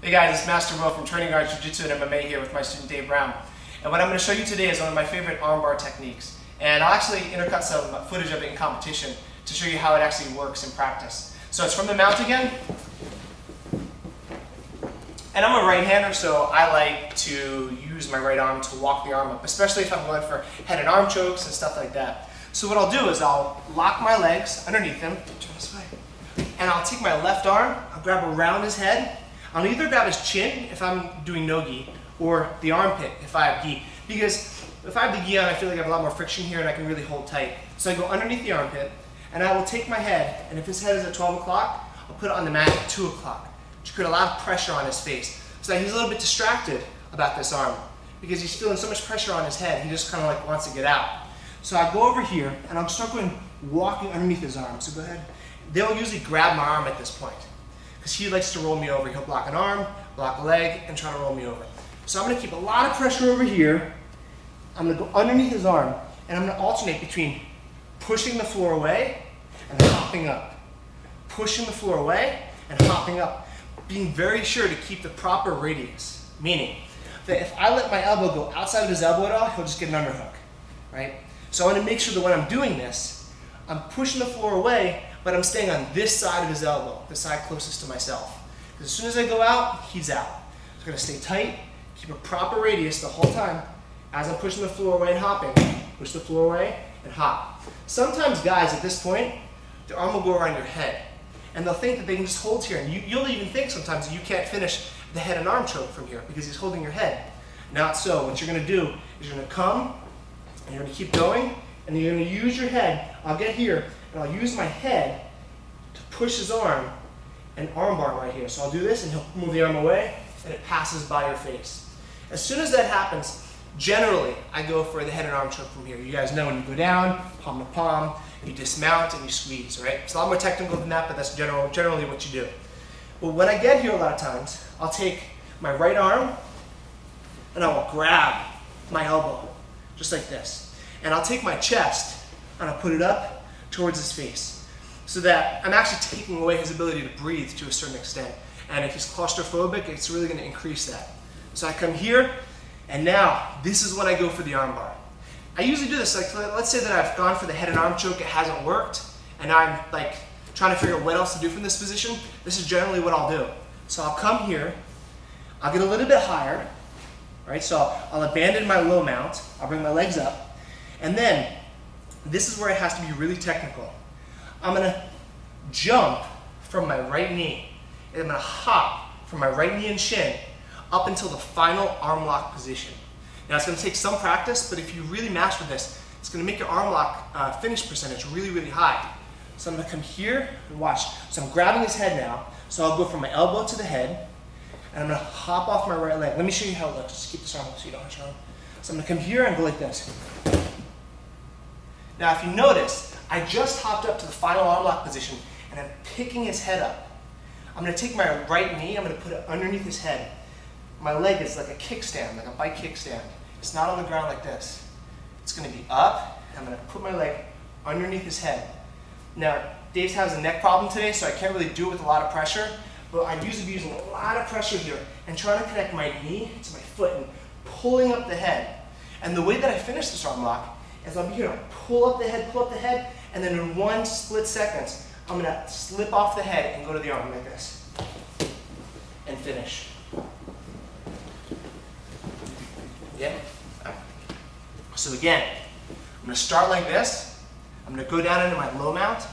Hey guys, it's Master Will from Training Guards Jiu-Jitsu and MMA here with my student Dave Brown. And what I'm going to show you today is one of my favorite armbar techniques. And I'll actually intercut some footage of it in competition to show you how it actually works in practice. So it's from the mount again. And I'm a right-hander, so I like to use my right arm to walk the arm up, especially if I'm going for head and arm chokes and stuff like that. So what I'll do is I'll lock my legs underneath him, turn this way, and I'll take my left arm, I'll grab around his head. I'll either grab his chin if I'm doing no gi, or the armpit if I have gi. Because if I have the gi on, I feel like I have a lot more friction here and I can really hold tight. So I go underneath the armpit, and I will take my head, and if his head is at 12 o'clock, I'll put it on the mat at 2 o'clock, to create a lot of pressure on his face. So that he's a little bit distracted about this arm, because he's feeling so much pressure on his head, he just kind of like wants to get out. So I go over here, and I'll start walking underneath his arm. So go ahead. They'll usually grab my arm at this point, because he likes to roll me over. He'll block an arm, block a leg, and try to roll me over. So I'm going to keep a lot of pressure over here. I'm going to go underneath his arm, and I'm going to alternate between pushing the floor away and hopping up. Pushing the floor away and hopping up. Being very sure to keep the proper radius. Meaning that if I let my elbow go outside of his elbow at all, he'll just get an underhook. Right? So I want to make sure that when I'm doing this, I'm pushing the floor away, but I'm staying on this side of his elbow, the side closest to myself. Because as soon as I go out, he's out. So I'm going to stay tight, keep a proper radius the whole time as I'm pushing the floor away and hopping. Push the floor away and hop. Sometimes guys at this point, their arm will go around your head. And they'll think that they can just hold here. And you'll even think sometimes that you can't finish the head and arm choke from here because he's holding your head. Not so. What you're going to do is you're going to come, and you're going to keep going, and you're going to use your head. I'll get here, and I'll use my head to push his arm and armbar right here. So I'll do this, and he'll move the arm away, and it passes by your face. As soon as that happens, generally, I go for the head and arm choke from here. You guys know when you go down, palm to palm, you dismount and you squeeze, right? It's a lot more technical than that, but that's generally what you do. But when I get here a lot of times, I'll take my right arm, and I will grab my elbow, just like this. And I'll take my chest, and I'll put it up towards his face, so that I'm actually taking away his ability to breathe to a certain extent. And if he's claustrophobic, it's really going to increase that. So I come here, and now this is when I go for the armbar. I usually do this, like let's say that I've gone for the head and arm choke, it hasn't worked, and I'm like trying to figure out what else to do from this position. This is generally what I'll do. So I'll come here, I'll get a little bit higher, right? So I'll abandon my low mount, I'll bring my legs up, and then this is where it has to be really technical. I'm gonna jump from my right knee, and I'm gonna hop from my right knee and shin up until the final arm lock position. Now it's going to take some practice, but if you really master this, it's going to make your arm lock finish percentage really, really high. So I'm going to come here and watch. So I'm grabbing his head now. So I'll go from my elbow to the head, and I'm going to hop off my right leg. Let me show you how it looks. Just keep this arm up so you don't hurt your arm. So I'm going to come here and go like this. Now if you notice, I just hopped up to the final arm lock position, and I'm picking his head up. I'm going to take my right knee, I'm going to put it underneath his head. My leg is like a kickstand, like a bike kickstand. It's not on the ground like this. It's going to be up, and I'm going to put my leg underneath his head. Now, Dave has a neck problem today, so I can't really do it with a lot of pressure, but I'm usually be using a lot of pressure here and trying to connect my knee to my foot and pulling up the head. And the way that I finish this arm lock is I'll be here, I'll pull up the head, and then in 1 split second, I'm going to slip off the head and go to the arm like this and finish. Yeah. So again, I'm going to start like this. I'm going to go down into my low mount.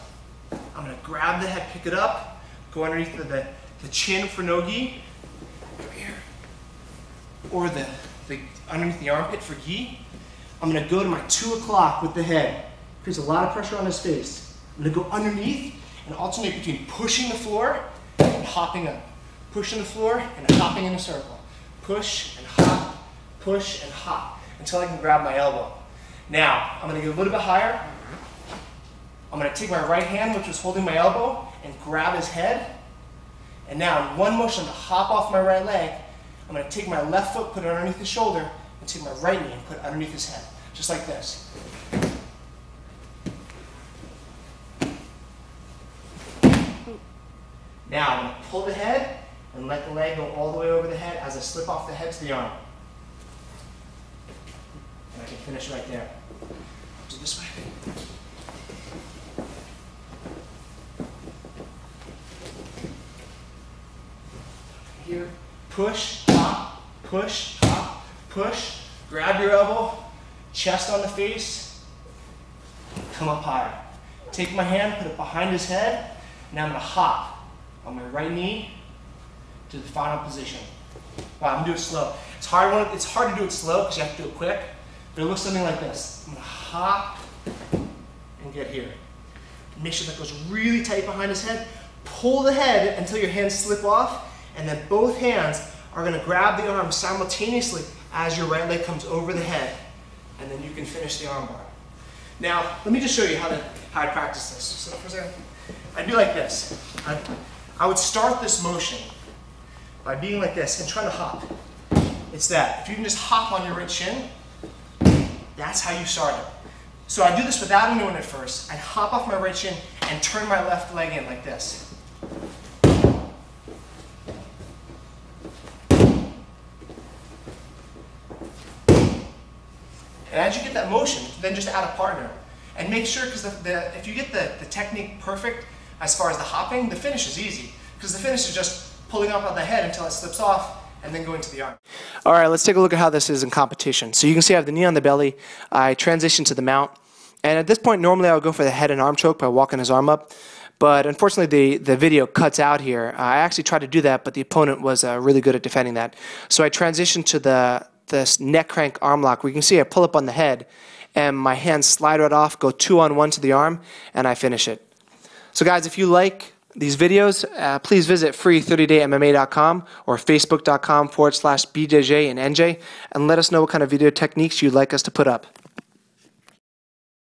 I'm going to grab the head, pick it up, go underneath the chin for no gi, over here, or underneath the armpit for gi. I'm going to go to my 2 o'clock with the head. Creates a lot of pressure on his face. I'm going to go underneath and alternate between pushing the floor and hopping up. Pushing the floor and hopping in a circle. Push and hop. Push and hop until I can grab my elbow. Now, I'm going to get a little bit higher. I'm going to take my right hand, which was holding my elbow, and grab his head. And now, in one motion, I'm going to hop off my right leg. I'm going to take my left foot, put it underneath his shoulder, and take my right knee and put it underneath his head. Just like this. Now, I'm going to pull the head, and let the leg go all the way over the head as I slip off the head to the arm. And I can finish right there. Do it this way. Here, push, hop, push, hop, push. Grab your elbow, chest on the face, come up higher. Take my hand, put it behind his head. Now I'm going to hop on my right knee to the final position. Wow, I'm going to do it slow. It's hard to do it slow because you have to do it quick, but it looks something like this. I'm going to hop and get here. Make sure that goes really tight behind his head. Pull the head until your hands slip off, and then both hands are going to grab the arm simultaneously as your right leg comes over the head, and then you can finish the armbar. Now, let me just show you how I practice this. So for a second, I do like this. I would start this motion by being like this and trying to hop. It's that. If you can just hop on your right shin, that's how you start it. So I do this without anyone at first. I hop off my right shin and turn my left leg in like this. And as you get that motion, then just add a partner. And make sure, because if you get the technique perfect as far as the hopping, the finish is easy. Because the finish is just pulling up on the head until it slips off and then going to the arm. All right, let's take a look at how this is in competition. So you can see I have the knee on the belly. I transition to the mount. And at this point, normally I would go for the head and arm choke by walking his arm up. But unfortunately, the video cuts out here. I actually tried to do that, but the opponent was really good at defending that. So I transitioned to this neck crank arm lock, where you can see I pull up on the head and my hands slide right off, go 2-on-1 to the arm, and I finish it. So guys, if you like these videos, please visit free30daymma.com or facebook.com/BJJ and NJ, and let us know what kind of video techniques you'd like us to put up.